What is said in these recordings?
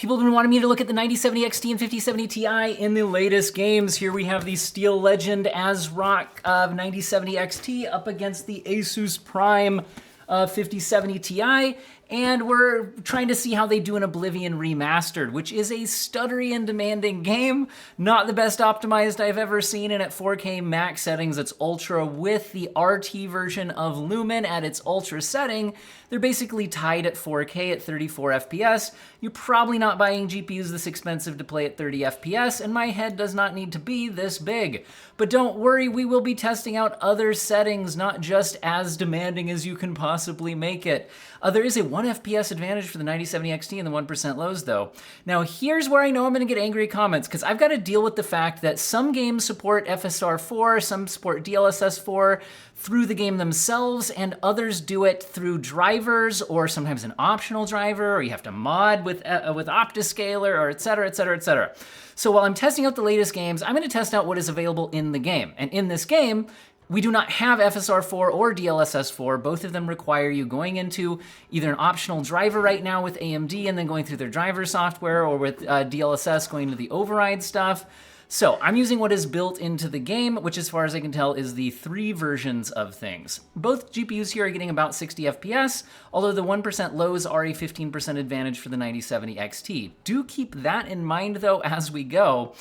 People have been wanting me to look at the 9070 XT and 5070 Ti in the latest games. Here we have the Steel Legend ASRock 9070 XT up against the Asus Prime 5070 Ti, and we're trying to see how they do in Oblivion Remastered, which is a stuttery and demanding game. Not the best optimized I've ever seen, and at 4K max settings, it's ultra with the RT version of Lumen at its ultra setting. They're basically tied at 4K at 34 FPS. You're probably not buying GPUs this expensive to play at 30 FPS, and my head does not need to be this big. But don't worry, we will be testing out other settings, not just as demanding as you can possibly make it. There is a 1 FPS advantage for the 9070 XT and the 1% lows though. Now here's where I know I'm gonna get angry comments, because I've got to deal with the fact that some games support FSR 4, some support DLSS 4 through the game themselves, and others do it through drivers, or sometimes an optional driver, or you have to mod with Optiscaler, or etc, etc, etc. So while I'm testing out the latest games, I'm gonna test out what is available in the game. And in this game, we do not have FSR 4 or DLSS 4. Both of them require you going into either an optional driver right now with AMD and then going through their driver software, or with DLSS going to the override stuff. So I'm using what is built into the game, which as far as I can tell is the 3 versions of things. Both GPUs here are getting about 60 FPS, although the 1% lows are a 15% advantage for the 9070 XT. Do keep that in mind though as we go.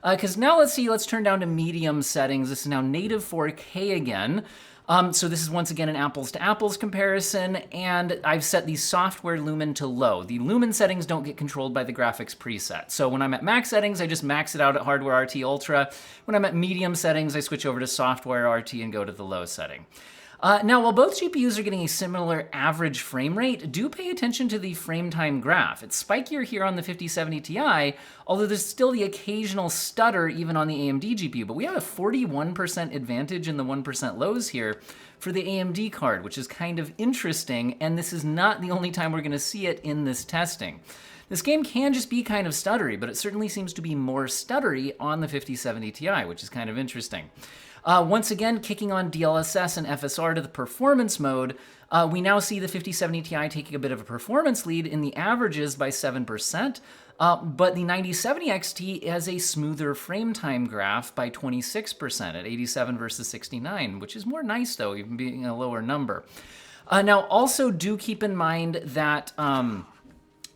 Because now let's turn down to medium settings. This is now native 4K again. So this is once again an apples to apples comparison, and I've set the software Lumen to low. The Lumen settings don't get controlled by the graphics preset. So when I'm at max settings, I just max it out at hardware RT Ultra. When I'm at medium settings, I switch over to software RT and go to the low setting. Now, while both GPUs are getting a similar average frame rate, do pay attention to the frame time graph. It's spikier here on the 5070 Ti, although there's still the occasional stutter even on the AMD GPU, but we have a 41% advantage in the 1% lows here for the AMD card, which is kind of interesting, and this is not the only time we're gonna see it in this testing. This game can just be kind of stuttery, but it certainly seems to be more stuttery on the 5070 Ti, which is kind of interesting. Once again, kicking on DLSS and FSR to the performance mode, we now see the 5070 Ti taking a bit of a performance lead in the averages by 7%, but the 9070 XT has a smoother frame time graph by 26% at 87 versus 69, which is more nice though, even being a lower number. Now also do keep in mind that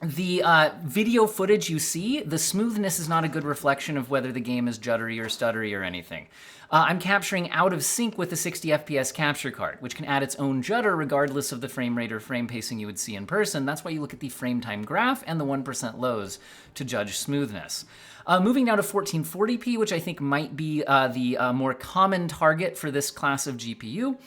the video footage you see, the smoothness is not a good reflection of whether the game is juddery or stuttery or anything. I'm capturing out of sync with the 60 FPS capture card, which can add its own judder regardless of the frame rate or frame pacing you would see in person. That's why you look at the frame time graph and the 1% lows to judge smoothness. Moving now to 1440p, which I think might be the more common target for this class of GPU.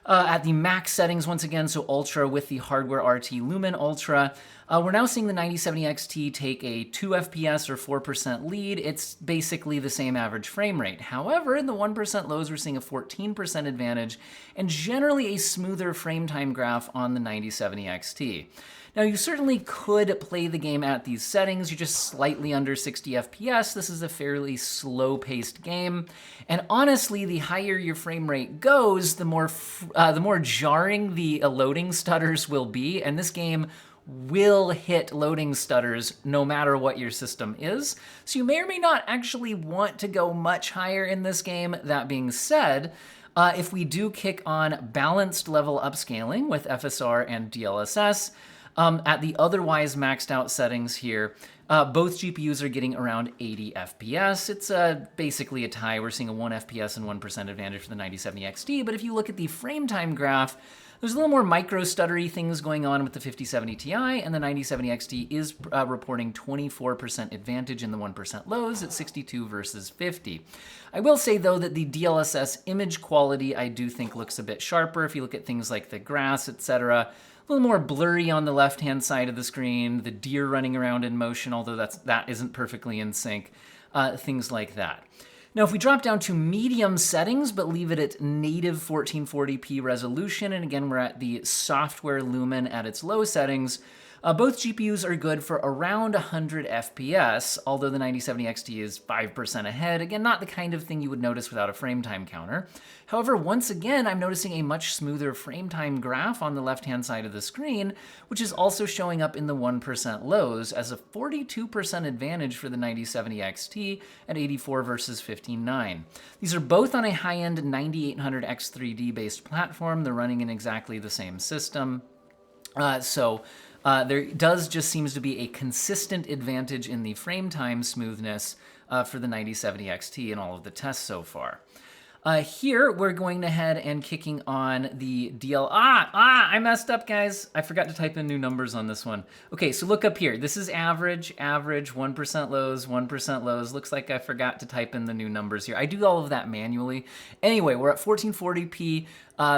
At the max settings, once again, so Ultra with the hardware RT Lumen Ultra, we're now seeing the 9070 XT take a 2 FPS or 4% lead. It's basically the same average frame rate. However, in the 1% lows, we're seeing a 14% advantage and generally a smoother frame time graph on the 9070 XT. Now, you certainly could play the game at these settings. You're just slightly under 60 FPS. This is a fairly slow-paced game. And honestly, the higher your frame rate goes, the more jarring the loading stutters will be. And this game will hit loading stutters no matter what your system is. So you may or may not actually want to go much higher in this game. That being said, if we do kick on balanced level upscaling with FSR and DLSS, at the otherwise maxed out settings here, both GPUs are getting around 80 FPS. It's basically a tie. We're seeing a 1 FPS and 1% advantage for the 9070 XT, but if you look at the frame time graph, there's a little more micro-stuttery things going on with the 5070 Ti, and the 9070 XT is reporting 24% advantage in the 1% lows at 62 versus 50. I will say, though, that the DLSS image quality I do think looks a bit sharper. If you look at things like the grass, etc., a little more blurry on the left-hand side of the screen, the deer running around in motion, although that isn't perfectly in sync, things like that. Now, if we drop down to medium settings, but leave it at native 1440p resolution, and again, we're at the software Lumen at its low settings, Both GPUs are good for around 100 FPS, although the 9070 XT is 5% ahead. Again, not the kind of thing you would notice without a frame time counter. However, once again, I'm noticing a much smoother frame time graph on the left-hand side of the screen, which is also showing up in the 1% lows as a 42% advantage for the 9070 XT at 84 versus 15.9. These are both on a high-end 9800 X3D based platform. They're running in exactly the same system. There does just seems to be a consistent advantage in the frame time smoothness for the 9070 XT in all of the tests so far. Here, we're going ahead and kicking on the I messed up, guys. I forgot to type in new numbers on this one. Okay, so look up here. This is average, 1% lows, 1% lows. Looks like I forgot to type in the new numbers here. I do all of that manually. Anyway, we're at 1440p,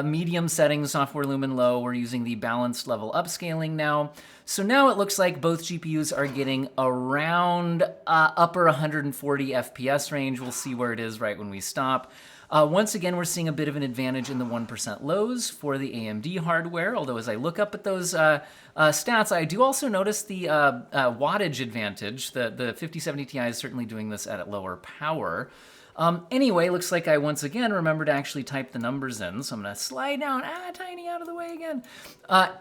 medium settings, software lumen low. We're using the balanced level upscaling now. So now it looks like both GPUs are getting around upper 140 FPS range. We'll see where it is right when we stop. Once again, we're seeing a bit of an advantage in the 1% lows for the AMD hardware, although as I look up at those stats, I do also notice the wattage advantage. The 5070 Ti is certainly doing this at a lower power. Anyway, looks like I once again remember to actually type the numbers in, so I'm going to slide down tiny out of the way again.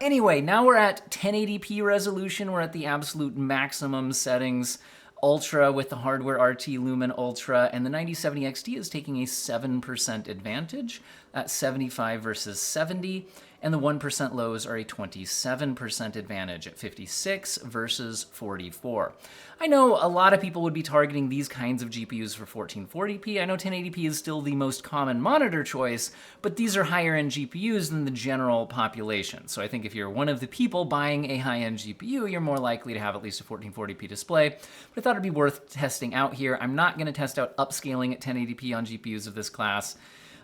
Anyway, now we're at 1080p resolution. We're at the absolute maximum settings. Ultra with the hardware RT Lumen Ultra, and the 9070 XT is taking a 7% advantage at 75 versus 70, and the 1% lows are a 27% advantage at 56 versus 44. I know a lot of people would be targeting these kinds of GPUs for 1440p. I know 1080p is still the most common monitor choice, but these are higher end GPUs than the general population. So I think if you're one of the people buying a high-end GPU, you're more likely to have at least a 1440p display. But I thought it'd be worth testing out here. I'm not going to test out upscaling at 1080p on GPUs of this class,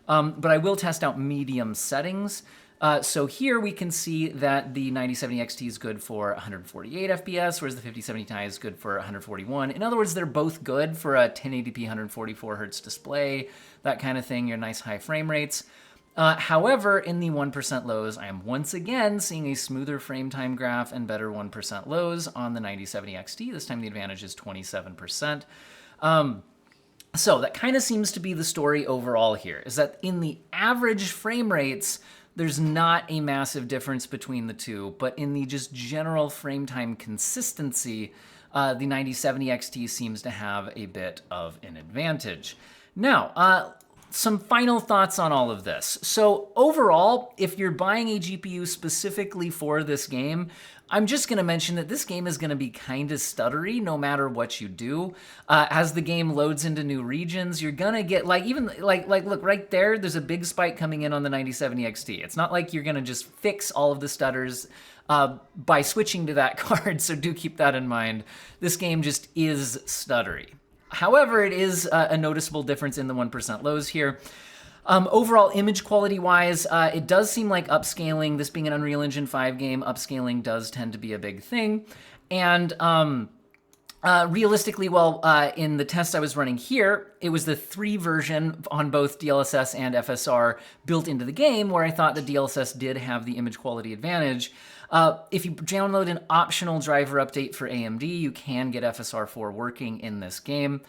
but I will test out medium settings. So here we can see that the 9070 XT is good for 148 FPS, whereas the 5070 Ti is good for 141. In other words, they're both good for a 1080p 144 Hz display, that kind of thing, your nice high frame rates. However, in the 1% lows, I am once again seeing a smoother frame time graph and better 1% lows on the 9070 XT. This time the advantage is 27%. So that kind of seems to be the story overall here, is that in the average frame rates, there's not a massive difference between the two, but in the just general frame time consistency, the 9070 XT seems to have a bit of an advantage. Now, some final thoughts on all of this. So overall, if you're buying a GPU specifically for this game, I'm just going to mention that this game is going to be kind of stuttery no matter what you do. As the game loads into new regions, you're going to get, look, right there's a big spike coming in on the 9070 XT. It's not like you're going to just fix all of the stutters by switching to that card, so do keep that in mind. This game just is stuttery. However, it is a noticeable difference in the 1% lows here. Overall, image quality-wise, it does seem like upscaling, this being an Unreal Engine 5 game, upscaling does tend to be a big thing. And realistically, in the test I was running here, it was the 3 version on both DLSS and FSR built into the game, where I thought the DLSS did have the image quality advantage. If you download an optional driver update for AMD, you can get FSR 4 working in this game.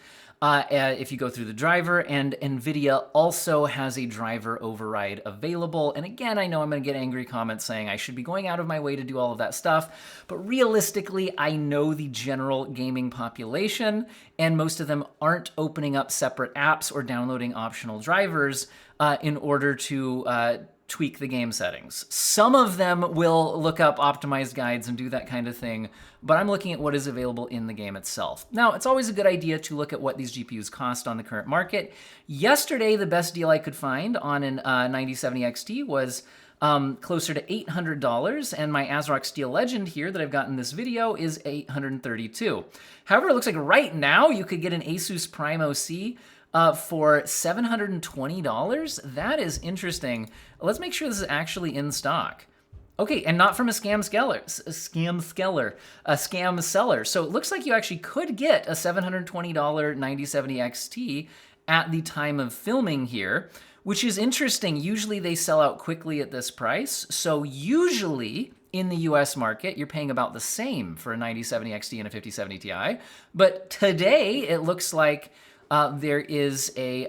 If you go through the driver, and NVIDIA also has a driver override available. And again, I know I'm going to get angry comments saying I should be going out of my way to do all of that stuff, but realistically, I know the general gaming population, and most of them aren't opening up separate apps or downloading optional drivers in order to tweak the game settings. Some of them will look up optimized guides and do that kind of thing, but I'm looking at what is available in the game itself. Now, it's always a good idea to look at what these GPUs cost on the current market. Yesterday, the best deal I could find on an 9070 XT was closer to $800, and my ASRock Steel Legend here that I've got in this video is $832. However, it looks like right now you could get an Asus Prime OC for $720. That is interesting. Let's make sure this is actually in stock. Okay, and not from a scam seller. So it looks like you actually could get a $720 9070 XT at the time of filming here, which is interesting. Usually they sell out quickly at this price. So usually in the US market, you're paying about the same for a 9070 XT and a 5070 Ti. But today, it looks like there is a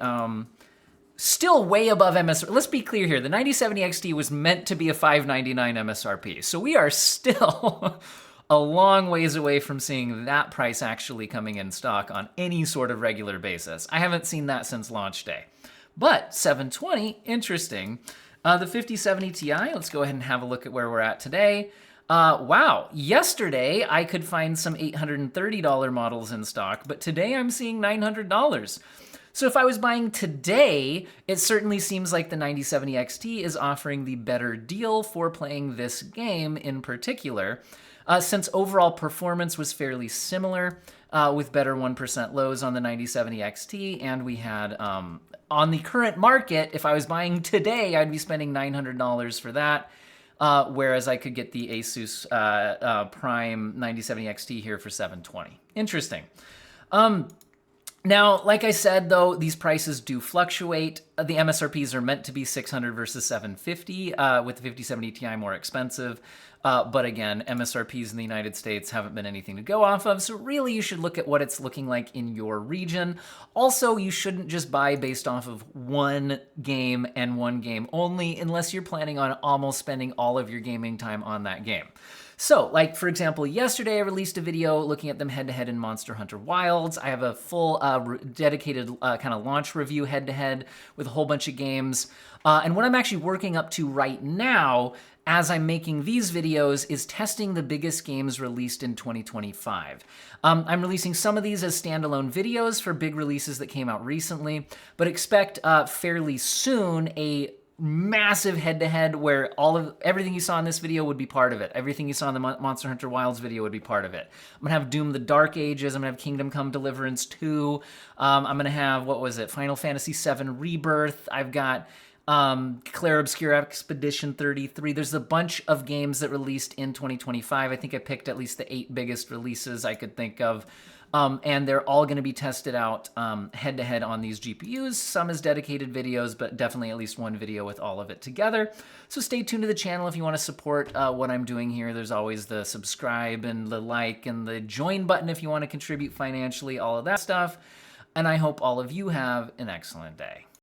still way above MSRP. Let's be clear here. The 9070 XT was meant to be a $599 MSRP. So we are still a long ways away from seeing that price actually coming in stock on any sort of regular basis. I haven't seen that since launch day. But 720, interesting. The 5070 Ti, let's go ahead and have a look at where we're at today. Wow, yesterday I could find some $830 models in stock, but today I'm seeing $900. So if I was buying today, it certainly seems like the 9070 XT is offering the better deal for playing this game in particular, since overall performance was fairly similar with better 1% lows on the 9070 XT, and we had, on the current market, if I was buying today, I'd be spending $900 for that, whereas I could get the Asus Prime 9070 XT here for $720. Interesting. Now, like I said, though, these prices do fluctuate. The MSRPs are meant to be $600 versus $750, with the 5070 Ti more expensive. But again, MSRPs in the United States haven't been anything to go off of, so really you should look at what it's looking like in your region. Also, you shouldn't just buy based off of one game and one game only, unless you're planning on almost spending all of your gaming time on that game. So, like, for example, yesterday I released a video looking at them head-to-head in Monster Hunter Wilds. I have a full dedicated kind of launch review head-to-head with a whole bunch of games. And what I'm actually working up to right now as I'm making these videos is testing the biggest games released in 2025. I'm releasing some of these as standalone videos for big releases that came out recently, but expect fairly soon a massive head-to-head where everything you saw in this video would be part of it. Everything you saw in the Monster Hunter Wilds video would be part of it. I'm gonna have Doom the Dark Ages, I'm gonna have Kingdom Come Deliverance 2, I'm gonna have, Final Fantasy VII Rebirth, I've got Clair Obscur Expedition 33. There's a bunch of games that released in 2025. I think I picked at least the 8 biggest releases I could think of. And they're all going to be tested out head-to-head on these GPUs, some as dedicated videos, but definitely at least one video with all of it together. So stay tuned to the channel if you want to support what I'm doing here. There's always the subscribe and the like and the join button if you want to contribute financially, all of that stuff. And I hope all of you have an excellent day.